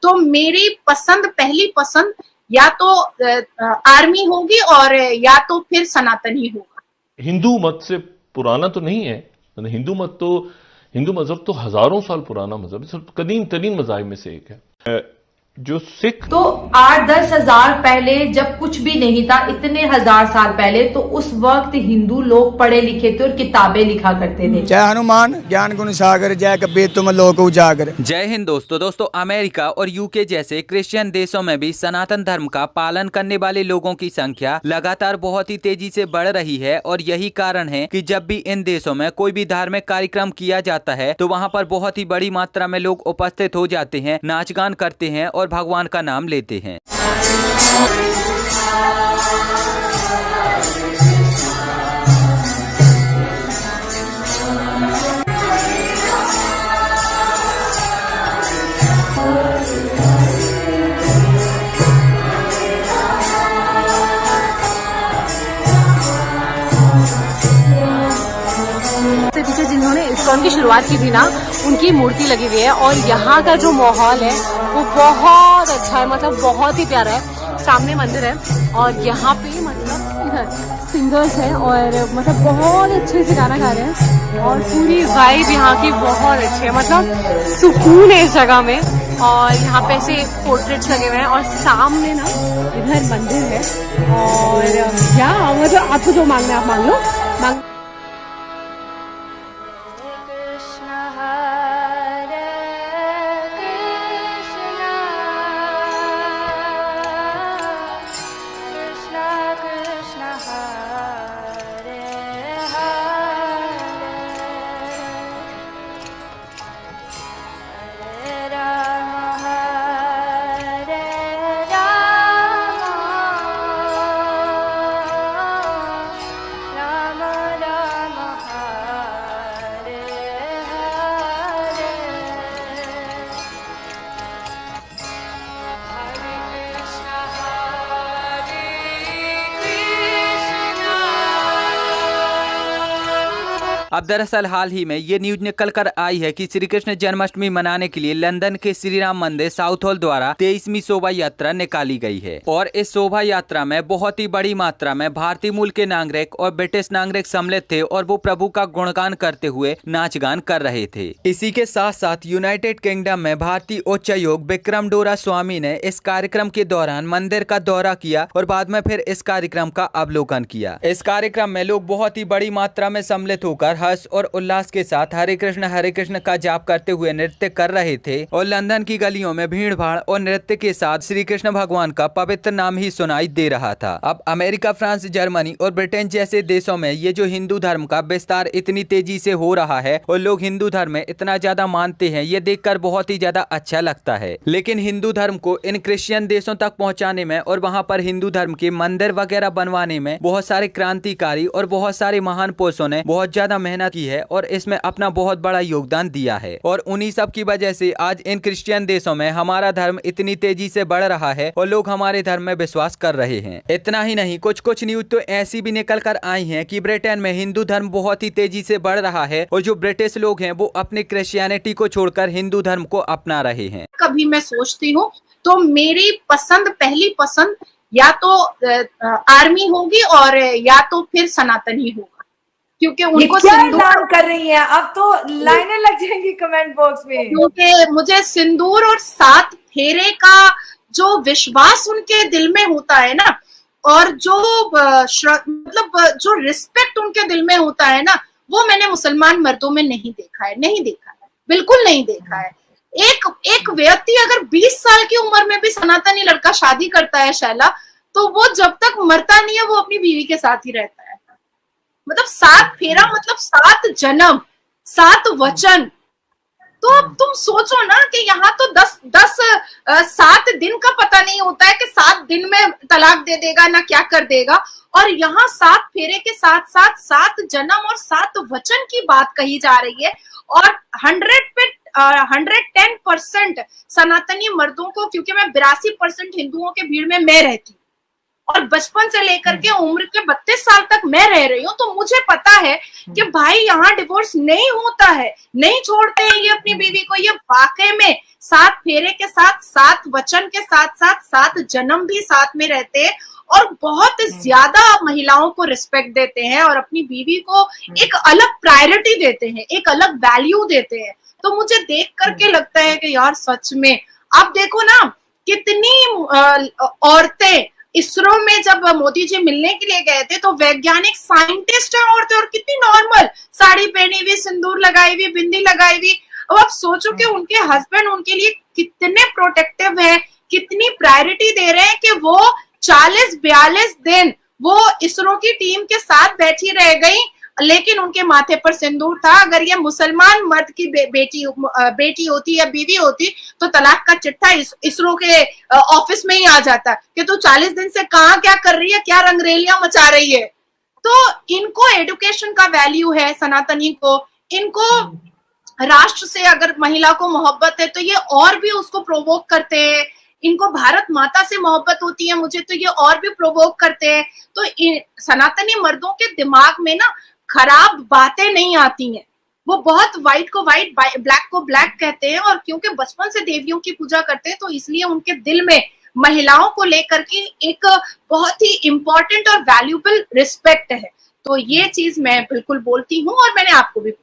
तो मेरी पसंद, पहली पसंद या तो आर्मी होगी और या तो फिर सनातनी होगा। हिंदू मत से पुराना तो नहीं है, हिंदू मजहब तो हजारों साल पुराना मजहब है, सब कदीम तरीन मजाहिब में से एक है। जो सिख तो 8-10 हजार पहले जब कुछ भी नहीं था, इतने हजार साल पहले, तो उस वक्त हिंदू लोग पढ़े लिखे थे और किताबें लिखा करते थे। जय हनुमान ज्ञान गुण सागर, जय कबीर तुम लोक उजागर। जय हिंद दोस्तों अमेरिका और यूके जैसे क्रिश्चियन देशों में भी सनातन धर्म का पालन करने वाले लोगों की संख्या लगातार बहुत ही तेजी से बढ़ रही है। और यही कारण है कि जब भी इन देशों में कोई भी धार्मिक कार्यक्रम किया जाता है तो वहाँ पर बहुत ही बड़ी मात्रा में लोग उपस्थित हो जाते हैं, नाच गान करते हैं और भगवान का नाम लेते हैं। पीछे जिन्होंने इस्कॉन की शुरुआत की थी ना, उनकी मूर्ति लगी हुई है और यहाँ का जो माहौल है वो बहुत अच्छा है, मतलब बहुत ही प्यारा है। सामने मंदिर है और यहाँ पे मतलब इधर सिंगर्स हैं और मतलब बहुत अच्छे से गाना गा रहे हैं और पूरी वाइब यहाँ की बहुत अच्छी है, मतलब सुकून है इस जगह में। और यहाँ पे ऐसे पोर्ट्रेट्स लगे हुए हैं और सामने ना इधर मंदिर है और क्या मतलब आपको जो मांगना है आप मांग लो। अब दरअसल हाल ही में ये न्यूज निकल कर आई है कि श्री कृष्ण जन्माष्टमी मनाने के लिए लंदन के श्री राम मंदिर साउथ हॉल द्वारा 23वीं शोभा यात्रा निकाली गई है। और इस शोभा यात्रा में बहुत ही बड़ी मात्रा में भारतीय मूल के नागरिक और ब्रिटिश नागरिक सम्मिलित थे और वो प्रभु का गुणगान करते हुए नाच गान कर रहे थे। इसी के साथ साथ यूनाइटेड किंगडम में भारतीय उच्चायोग विक्रम डोरा स्वामी ने इस कार्यक्रम के दौरान मंदिर का दौरा किया और बाद में फिर इस कार्यक्रम का अवलोकन किया। इस कार्यक्रम में लोग बहुत ही बड़ी मात्रा में सम्मिलित होकर हर्ष और उल्लास के साथ हरे कृष्ण का जाप करते हुए नृत्य कर रहे थे और लंदन की गलियों में भीड़ भाड़ और नृत्य के साथ श्री कृष्ण भगवान का पवित्र नाम ही सुनाई दे रहा था। अब अमेरिका, फ्रांस, जर्मनी और ब्रिटेन जैसे देशों में ये जो हिंदू धर्म का विस्तार इतनी तेजी से हो रहा है और लोग हिंदू धर्म में इतना ज्यादा मानते हैं, ये देखकर बहुत ही ज्यादा अच्छा लगता है। लेकिन हिंदू धर्म को इन क्रिश्चियन देशों तक पहुँचाने में और वहाँ पर हिंदू धर्म के मंदिर वगैरह बनवाने में बहुत सारे क्रांतिकारी और बहुत सारे महान पुरुषों ने बहुत ज्यादा मेहनत की है और इसमें अपना बहुत बड़ा योगदान दिया है। और उन्हीं सब की वजह से आज इन क्रिश्चियन देशों में हमारा धर्म इतनी तेजी से बढ़ रहा है और लोग हमारे धर्म में विश्वास कर रहे हैं। इतना ही नहीं, कुछ न्यूज तो ऐसी भी निकल कर आई हैं कि ब्रिटेन में हिंदू धर्म बहुत ही तेजी से बढ़ रहा है और जो ब्रिटिश लोग हैं वो अपने क्रिश्चियनिटी को छोड़कर हिंदू धर्म को अपना रहे हैं। कभी मैं सोचती हूँ तो मेरी पसंद, पहली पसंद या तो आर्मी होगी और या तो फिर सनातनी होगा, क्योंकि उनको क्या ऐलान कर रही हैं, अब तो लाइनें लग जाएंगी कमेंट बॉक्स में। क्योंकि मुझे सिंदूर और 7 फेरे का जो विश्वास उनके दिल में होता है ना, और जो मतलब जो रिस्पेक्ट उनके दिल में होता है ना, वो मैंने मुसलमान मर्दों में नहीं देखा है, बिल्कुल नहीं देखा है। एक व्यक्ति अगर 20 साल की उम्र में भी सनातनी लड़का शादी करता है शैला, तो वो जब तक मरता नहीं है वो अपनी बीवी के साथ ही रहता है। मतलब 7 फेरा मतलब 7 जन्म, 7 वचन। तो अब तुम सोचो ना कि यहाँ तो 7 दिन का पता नहीं होता है कि 7 दिन में तलाक दे देगा ना क्या कर देगा, और यहाँ 7 फेरे के साथ साथ 7 जन्म और 7 वचन की बात कही जा रही है। और 110% सनातनी मर्दों को, क्योंकि मैं 82% हिंदुओं के भीड़ में मैं रहती हूँ, और बचपन से लेकर के उम्र के 32 साल तक मैं रह रही हूँ, तो मुझे पता है कि भाई यहाँ डिवोर्स नहीं होता है, नहीं छोड़ते हैं ये अपनी बीवी को। ये वाकई में 7 फेरे के साथ, 7 वचन के साथ साथ 7 जन्म भी साथ में रहते हैं और बहुत ज्यादा महिलाओं को रिस्पेक्ट देते हैं और अपनी बीवी को एक अलग प्रायोरिटी देते हैं, एक अलग वैल्यू देते हैं। तो मुझे देख करके लगता है कि यार सच में आप देखो ना, कितनी औरतें इसरो में जब मोदी जी मिलने के लिए गए थे तो वैज्ञानिक साइंटिस्ट हैं औरतें, और कितनी नॉर्मल साड़ी पहनी हुई, सिंदूर लगाई हुई, बिंदी लगाई हुई। अब आप सोचो कि उनके हस्बैंड उनके लिए कितने प्रोटेक्टिव है, कितनी प्रायोरिटी दे रहे हैं कि वो 40-42 दिन वो इसरो की टीम के साथ बैठी रह गई, लेकिन उनके माथे पर सिंदूर था। अगर ये मुसलमान मर्द की बेटी होती या बीवी होती तो तलाक का चिट्ठा इसरो के ऑफिस में ही आ जाता कि तू 40 दिन से कहाँ क्या कर रही है, क्या रंगरेलियां मचा रही है। तो इनको एजुकेशन का वैल्यू है, सनातनी को, इनको राष्ट्र से अगर महिला को मोहब्बत है तो ये और भी उसको प्रोवोक करते हैं। इनको भारत माता से मोहब्बत होती है मुझे, तो ये और भी प्रोवोक करते हैं। तो सनातनी मर्दों के दिमाग में ना खराब बातें नहीं आती हैं, वो बहुत व्हाइट को व्हाइट, ब्लैक को ब्लैक कहते हैं। और क्योंकि बचपन से देवियों की पूजा करते हैं तो इसलिए उनके दिल में महिलाओं को लेकर के एक बहुत ही इंपॉर्टेंट और वैल्यूबल रिस्पेक्ट है। तो ये चीज मैं बिल्कुल बोलती हूँ और मैंने आपको भी,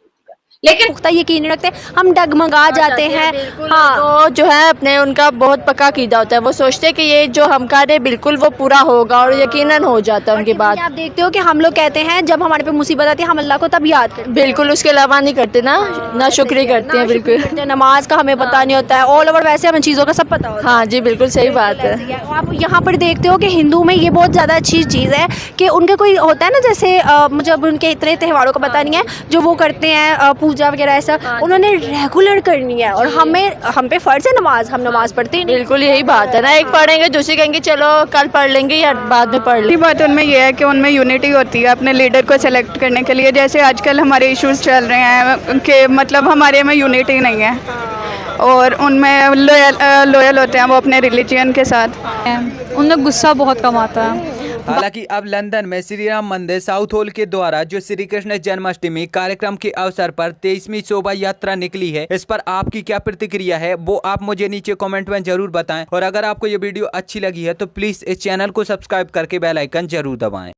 लेकिन पुख्ता यकीन रखते हैं, हम डगमगा जाते हैं। हाँ, तो जो है अपने उनका बहुत पक्का कीदा होता है, वो सोचते हैं कि ये जो हम कर रहे बिल्कुल वो पूरा होगा और यकीनन हो जाता है उनकी बात। आप देखते हो कि हम लोग कहते हैं जब हमारे पे मुसीबत आती है हम अल्लाह को तब याद करते हैं, बिल्कुल उसके अलावा नहीं करते ना शुक्रिया करते हैं बिल्कुल। नमाज का हमें पता नहीं होता है, ऑल ओवर वैसे हमें चीज़ों का सब पता होता है। हाँ जी, बिल्कुल सही बात है। आप यहाँ पर देखते हो कि हिंदू में ये बहुत ज़्यादा अच्छी चीज़ है कि उनके कोई होता है ना, जैसे मुझे उनके इतने त्योहारों का पता नहीं है, जो वो करते हैं पूजा वगैरह, ऐसा उन्होंने रेगुलर करनी है। और हम पे फर्ज है नमाज, हम नमाज पढ़ते हैं। बिल्कुल यही बात है ना, एक पढ़ेंगे दूसरी कहेंगे चलो कल पढ़ लेंगे या बाद में पढ़ लेंगे। बात उनमें यह है कि उनमें यूनिटी होती है अपने लीडर को सेलेक्ट करने के लिए। जैसे आजकल हमारे इश्यूज चल रहे हैं कि मतलब हमारे में यूनिटी नहीं है और उनमें लॉयल होते हैं वो अपने रिलीजन के साथ। उनमें गुस्सा बहुत कम आता है। हालांकि अब लंदन में श्री राम मंदिर साउथहोल के द्वारा जो श्री कृष्ण जन्माष्टमी कार्यक्रम के अवसर पर 23वीं शोभा यात्रा निकली है, इस पर आपकी क्या प्रतिक्रिया है वो आप मुझे नीचे कमेंट में जरूर बताएं। और अगर आपको ये वीडियो अच्छी लगी है तो प्लीज इस चैनल को सब्सक्राइब करके बेल आइकन जरूर दबाएं।